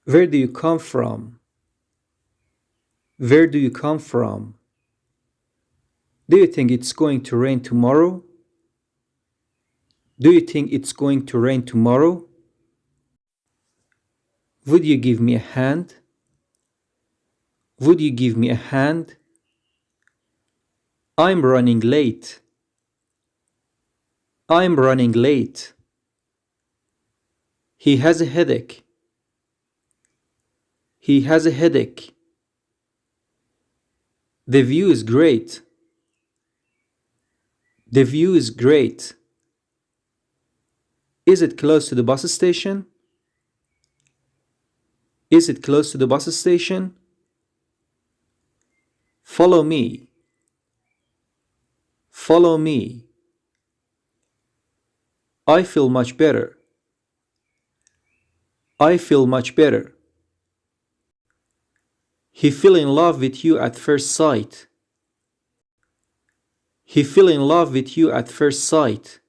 Where do you come from? Where do you come from? Do you think it's going to rain tomorrow? Do you think it's going to rain tomorrow? Would you give me a hand? Would you give me a hand? I'm running late. I'm running late. He has a headache. He has a headache. The view is great. The view is great. Is it close to the bus station? Is it close to the bus station? Follow me. Follow me. I feel much better. I feel much better. He fell in love with you at first sight. He fell in love with you at first sight.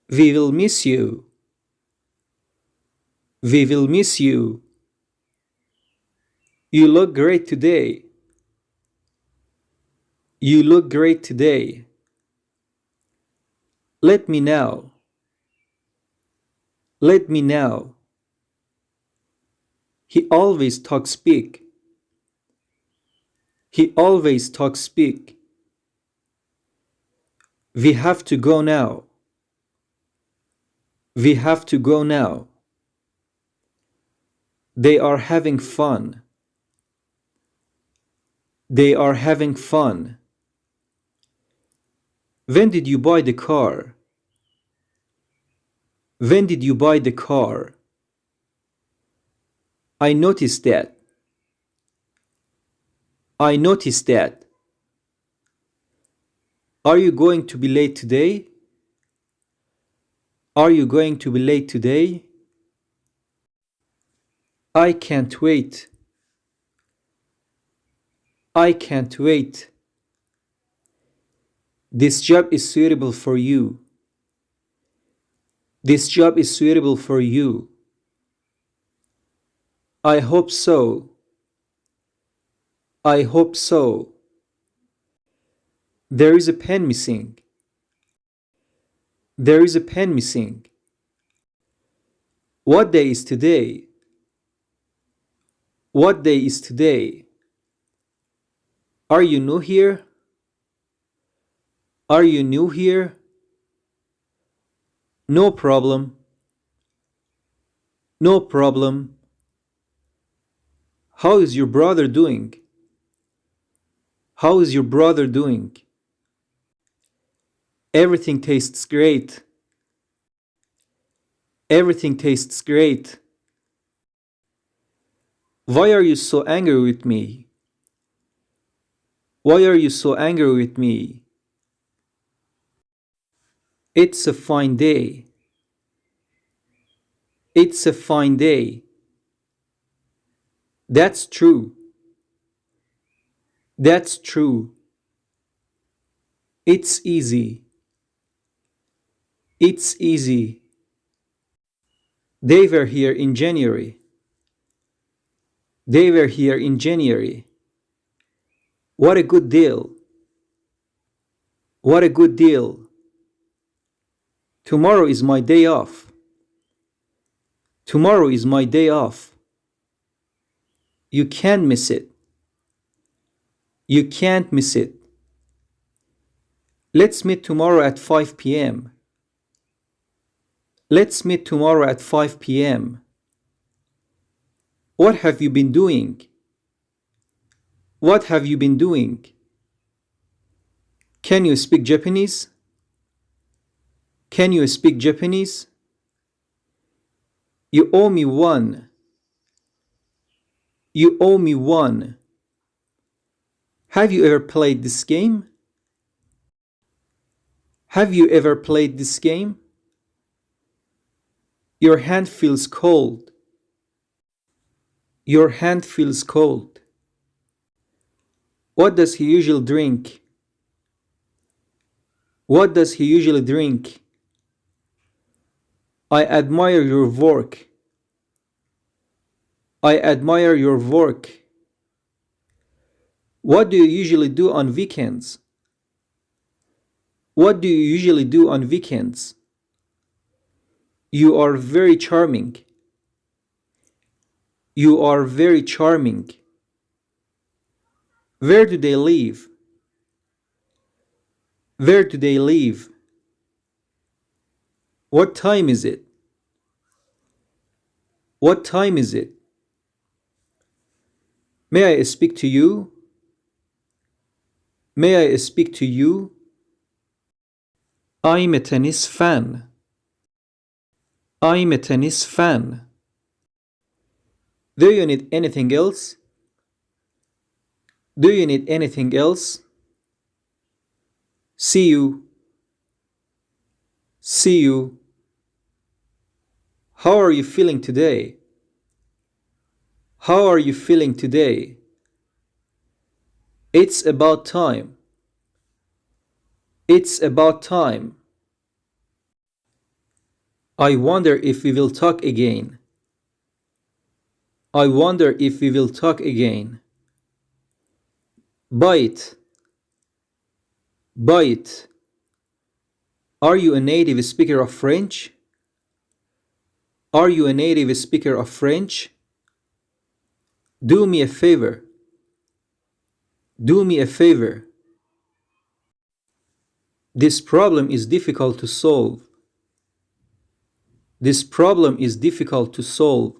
We will miss you. We will miss you. You look great today. You look great today. Let me know. Let me know. He always talks big. He always talks big. We have to go now. We have to go now. They are having fun. They are having fun. When did you buy the car? When did you buy the car? I noticed that. I noticed that. Are you going to be late today? Are you going to be late today? I can't wait. I can't wait. This job is suitable for you. This job is suitable for you. I hope so. I hope so. There is a pen missing. There is a pen missing. What day is today? What day is today? Are you new here? Are you new here? No problem. No problem. How is your brother doing? How is your brother doing? Everything tastes great. Everything tastes great. Why are you so angry with me? Why are you so angry with me? It's a fine day. It's a fine day. That's true. That's true. It's easy. It's easy. They were here in January. They were here in January. What a good deal. What a good deal. Tomorrow is my day off. Tomorrow is my day off. You can't miss it. You can't miss it. Let's meet tomorrow at 5 p.m. Let's meet tomorrow at 5 p.m. What have you been doing? What have you been doing? Can you speak Japanese? Can you speak Japanese? You owe me one. You owe me one. Have you ever played this game? Have you ever played this game? Your hand feels cold. Your hand feels cold. What does he usually drink? What does he usually drink? I admire your work. I admire your work. What do you usually do on weekends? What do you usually do on weekends? You are very charming. You are very charming. Where do they live? Where do they live? What time is it? What time is it? May I speak to you? May I speak to you? I'm a tennis fan. I'm a tennis fan. Do you need anything else? Do you need anything else? See you. See you. How are you feeling today? How are you feeling today? It's about time. It's about time. I wonder if we will talk again. I wonder if we will talk again. Bite. Bite. Are you a native speaker of French? Are you a native speaker of French? Do me a favor. Do me a favor. This problem is difficult to solve. This problem is difficult to solve.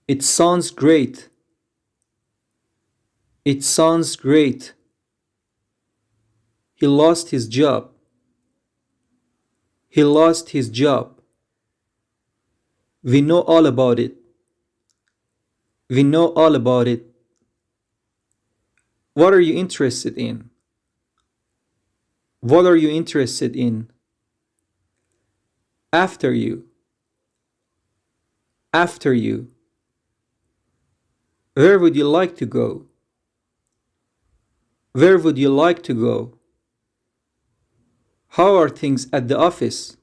It sounds great. It sounds great. He lost his job. He lost his job. We know all about it. We know all about it. What are you interested in? What are you interested in? After you. After you. Where would you like to go? Where would you like to go? How are things at the office?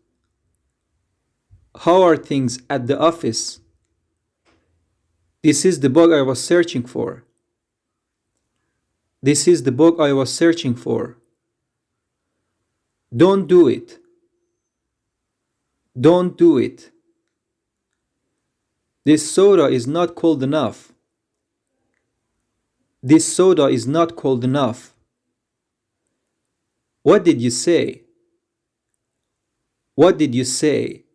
How are things at the office? This is the book I was searching for. This is the book I was searching for. Don't do it. Don't do it. This soda is not cold enough. This soda is not cold enough. What did you say? What did you say?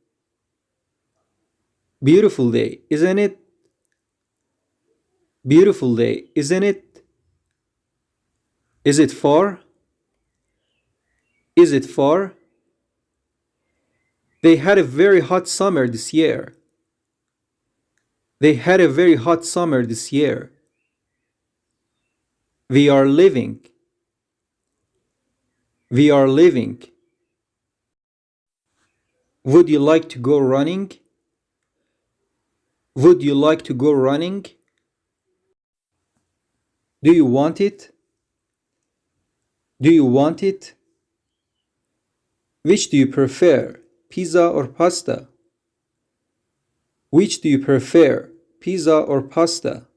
Beautiful day, isn't it? Beautiful day, isn't it? Is it far? Is it far? They had a very hot summer this year. They had a very hot summer this year. We are living. We are living. Would you like to go running? Would you like to go running? Do you want it? Do you want it? Which do you prefer, pizza or pasta? Which do you prefer, pizza or pasta?